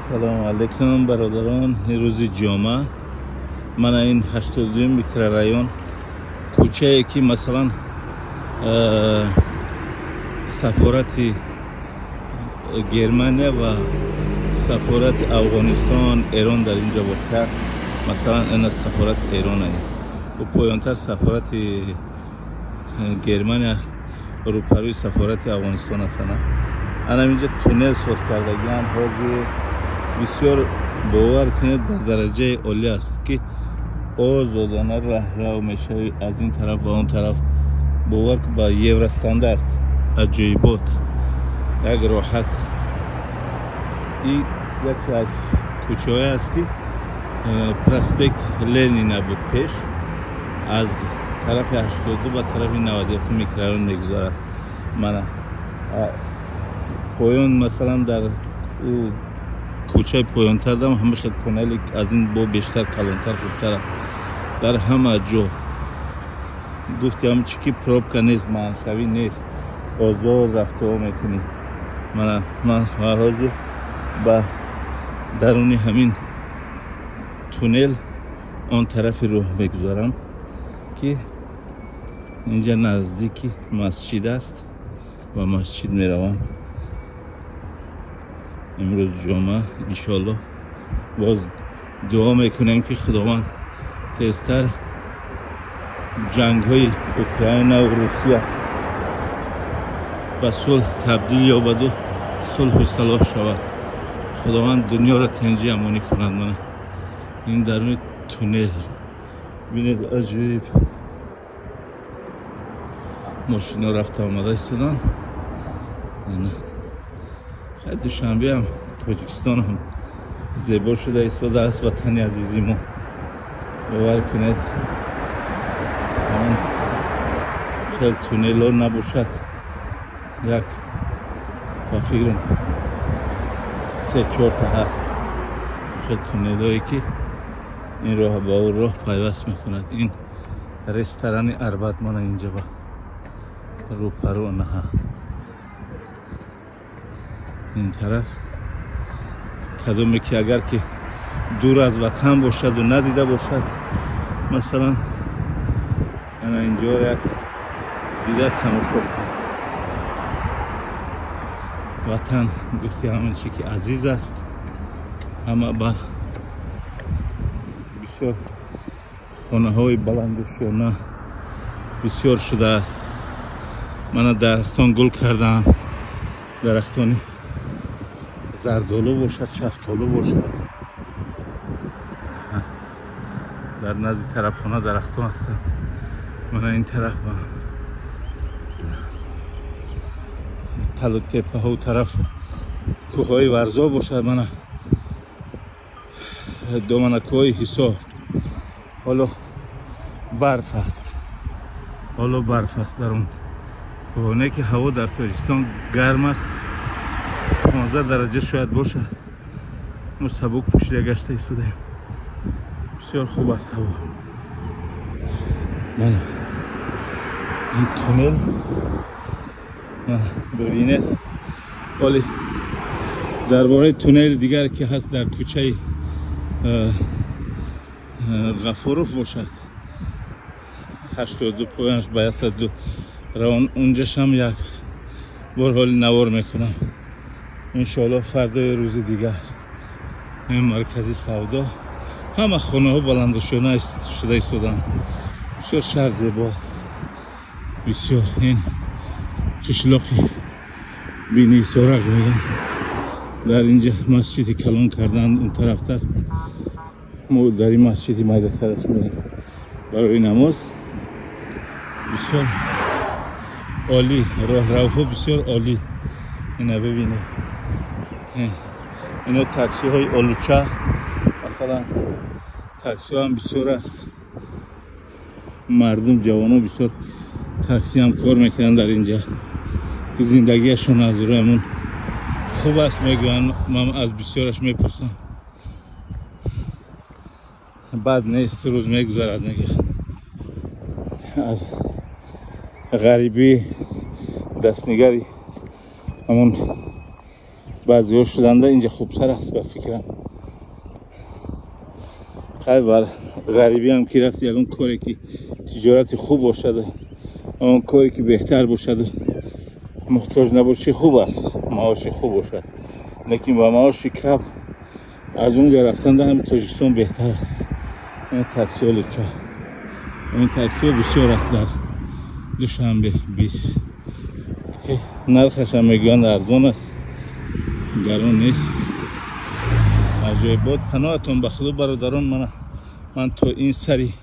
سلام علیکم برادران. روز جمعه من این 82 میکرورایون کوچه که مثلا سفارت گرمانیا و سفارت افغانستان ایران در اینجا واقع مثلا این سفارت ایران و پایانتر سفارت گرمانیا روپروی سفارت افغانستان است. انا اینجا تونل ساز کردگیان حاضر بسیار باور کنید به درجه عالی است که آزادانه راه میشه از این طرف و اون طرف. باور که با یورو استاندارد عجایبات یک راحت. این یکی از کوچه های است که پراسپکت لنین بود پیش از طرف 82 به طرف 91 میکرورایون میگذارد. من پایان مثلا در کوچه پایانتر دارم همه خیلی کنالی از این با بیشتر کلانتر خوبتر است در همه جا. گفتی همه چی که پروبکا نیست، منشوی نیست، آزاد رفته ها میکنی. من حاضر به درونی همین تونل آن طرف رو میگذارم که اینجا نزدیکی مسجد است و مسجد میروم. امروز جمعه انشالله باز دعا میکنیم که خداوند تیزتر جنگ های اوکراین و روسیه به صلح تبدیل یابد و صلح و صلاح شود. خداوند دنیا را تنجی امانی کند. من این درون تونل بینید عجیب ماشینا رفت آمده ایستادن. دوشنبه هم تاجیکستان هم زیبا شده ایستاده است وطن عزیزی ما. باور کنید خیلی تونل ها نباشد یک و فکرم 3-4 تا هست. خیلی تونل هایی که این راه با اون راه پیوست میکند. این رستوران اربد من اینجا با رو پرو نه این طرف کدومی که اگر که دور از وطن باشد و ندیده باشد مثلا انا اینجا را یک دیده تماشا وطن گفتی همین چی که عزیز است. همه با بسیار خانه های بلند و شونه بسیار شده است. من درختان گل کردم، درختانی زردالو باشد شفتالو باشد. در نزد طرف خانه درختان هستند. من این طرف تل و تپه ها و طرف کوه های ورزا باشد. من دامنک های حصار حالا برف است. در اون کوهانه که هوا در تاجیکستان گرم است 15 درجه شاید باشد. ما سبک پوشیده گشته ایستادیم. بسیار خوب است هوا. من این تونل ببینید. ولی درباره تونل دیگر که هست در کوچه غفوروف باشد 82 پایانش به 102 روان اونجاش هم یک بار حال نوار میکنم انشاءالله. فردا روز دیگر این مرکزی سودا همه خانه ها بلند شده ایستادن. بسیار شهر زیبا است. بسیار این قشلاقی بینی سورق میگن. در اینجا مسجد کلان کردن. اون طرفتر ما در این مسجدی مایده طرف میریم برای نماز. بسیار عالی راه ها بسیار عالی. اینا ببینید اینا تاکسی های آلوچه مثلا تاکسی ها هم بسیار است. مردم جوان ها بسیار تاکسی هم کار میکنن در اینجا که زندگیشون از رویمون خوب است میگوین. من از بسیارش میپرسم بعد نیست روز میگذارد میگه از غریبی دستنگری همون بعضی شدنده اینجا خوبتر است به فکرم. خیلی بر غریبی هم که رفت یکون کاری که تجارت خوب باشد، اون کاری که بهتر باشد، محتاج نباشی خوب است، معاش خوب باشد. لیکن با معاش کم از اونجا رفتن در همین تاجیکستان بهتر است. این تاکسی لچا، این تاکسی بسیار است در دوشنبه 20 که نرخش هم میگویند ارزان است، گران نیست. عجایب بود. پناهتون به خدا برادران. من تو این سری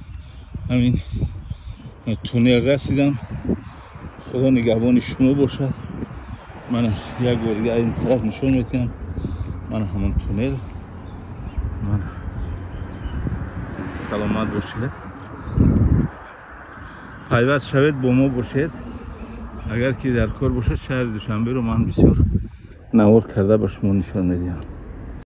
همین تونل رسیدم. خدا نگهبان شما باشد. من یک بار دیگه این طرف نشون میدم. من همون تونل. من سلامت باشید. پیوست شوید با ما باشید. اگر که در کار باشد شهر دوشنبه رو من بسیار نوار کرده به شما نشون میدم.